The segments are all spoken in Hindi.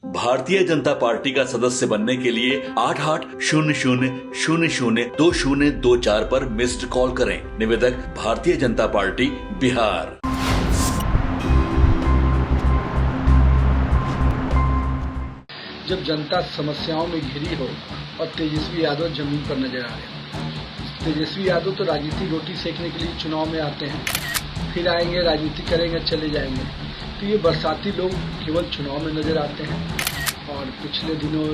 भारतीय जनता पार्टी का सदस्य बनने के लिए 8800002024 पर मिस्ड कॉल करें। निवेदक भारतीय जनता पार्टी बिहार। जब जनता समस्याओं में घिरी हो और तेजस्वी यादव जमीन पर नजर आ रहे हो। तेजस्वी यादव तो राजनीति रोटी सेकने के लिए चुनाव में आते हैं, फिर आएंगे, राजनीति करेंगे, चले जाएंगे। तो ये बरसाती लोग केवल चुनाव में नजर आते हैं। और पिछले दिनों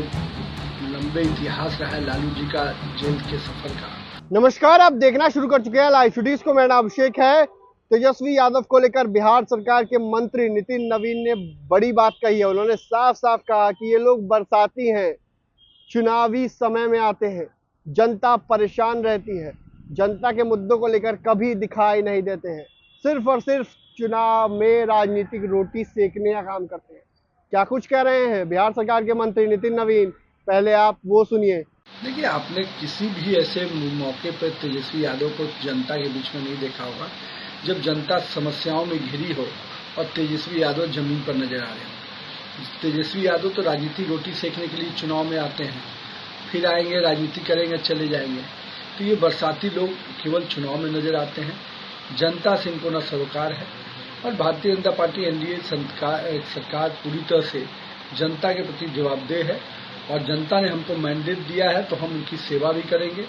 लंबे इतिहास रहा है लालू जी का जेल के सफर का। नमस्कार, आप देखना शुरू कर चुके हैं लाइव स्टूडियोज को। मेरा नाम अभिषेक है। तेजस्वी यादव को लेकर बिहार सरकार के मंत्री नितिन नवीन ने बड़ी बात कही है। उन्होंने साफ साफ कहा कि ये लोग बरसाती हैं, चुनावी समय में आते हैं, जनता परेशान रहती है, जनता के मुद्दों को लेकर कभी दिखाई नहीं देते हैं, सिर्फ और सिर्फ चुनाव में राजनीतिक रोटी सेकने का काम करते हैं। क्या कुछ कह रहे हैं बिहार सरकार के मंत्री नितिन नवीन, पहले आप वो सुनिए। देखिए, आपने किसी भी ऐसे मौके पर तेजस्वी यादव को जनता के बीच में नहीं देखा होगा जब जनता समस्याओं में घिरी हो और तेजस्वी यादव जमीन पर नजर आ रहे हो। तेजस्वी यादव तो राजनीति रोटी सेकने के लिए चुनाव में आते हैं, फिर आएंगे, राजनीति करेंगे, चले जाएंगे। तो ये बरसाती लोग केवल चुनाव में नजर आते हैं। जनता से इनको न सरोकार है। और भारतीय जनता पार्टी एनडीए सरकार पूरी तरह से जनता के प्रति जवाबदेह है और जनता ने हमको मैंडेट दिया है तो हम उनकी सेवा भी करेंगे।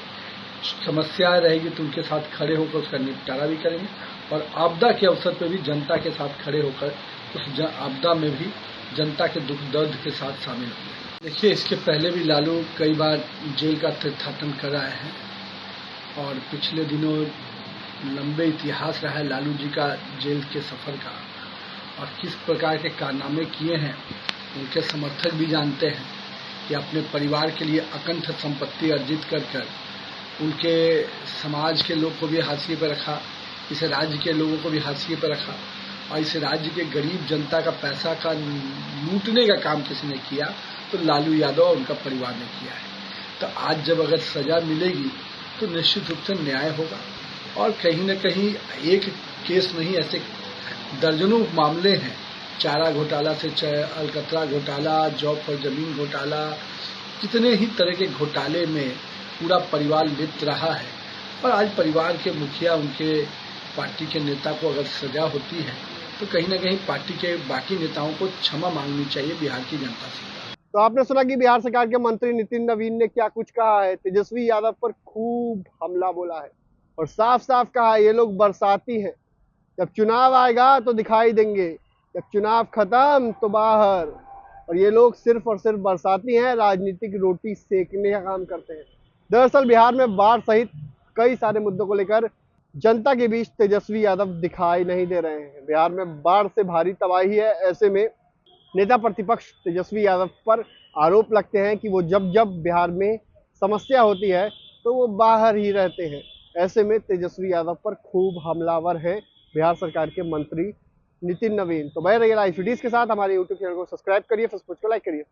समस्या रहेगी तो उनके साथ खड़े होकर उसका निपटारा भी करेंगे और आपदा के अवसर पर भी जनता के साथ खड़े होकर उस आपदा में भी जनता के दुख दर्द के साथ शामिल होंगे। देखिए, इसके पहले भी लालू कई बार जेल का तीर्थाटन कर आए हैं और पिछले दिनों लंबे इतिहास रहा है लालू जी का जेल के सफर का। और किस प्रकार के कारनामे किए हैं उनके समर्थक भी जानते हैं कि अपने परिवार के लिए अकंठ संपत्ति अर्जित कर उनके समाज के लोग को भी हाशिए पर रखा, इस राज्य के लोगों को भी हाशिए पर रखा और इस राज्य के गरीब जनता का पैसा का लूटने का काम किसी ने किया तो लालू यादव और उनका परिवार ने किया है। तो आज जब अगर सजा मिलेगी तो निश्चित रूप से न्याय होगा। और कहीं न कहीं एक केस नहीं, ऐसे दर्जनों मामले हैं। चारा घोटाला से अलकतरा घोटाला, जॉब पर जमीन घोटाला, कितने ही तरह के घोटाले में पूरा परिवार लिप्त रहा है। और आज परिवार के मुखिया, उनके पार्टी के नेता को अगर सजा होती है तो कहीं न कहीं पार्टी के बाकी नेताओं को क्षमा मांगनी चाहिए बिहार की जनता से। तो आपने सुना कि बिहार सरकार के मंत्री नितिन नवीन ने क्या कुछ कहा है। तेजस्वी यादव पर खूब हमला बोला है और साफ साफ कहा है ये लोग बरसाती हैं, जब चुनाव आएगा तो दिखाई देंगे, जब चुनाव खत्म तो बाहर। और ये लोग सिर्फ और सिर्फ बरसाती हैं, राजनीतिक रोटी सेकने का काम करते हैं। दरअसल बिहार में बाढ़ सहित कई सारे मुद्दों को लेकर जनता के बीच तेजस्वी यादव दिखाई नहीं दे रहे हैं। बिहार में बाढ़ से भारी तबाही है। ऐसे में नेता प्रतिपक्ष तेजस्वी यादव पर आरोप लगते हैं कि वो जब जब बिहार में समस्या होती है तो वो बाहर ही रहते हैं। ऐसे में तेजस्वी यादव पर खूब हमलावर हैं बिहार सरकार के मंत्री नितिन नवीन। तो बने रहिए लाइव स्टूडियोज के साथ। हमारे यूट्यूब चैनल को सब्सक्राइब करिए, फेसबुक को लाइक करिए।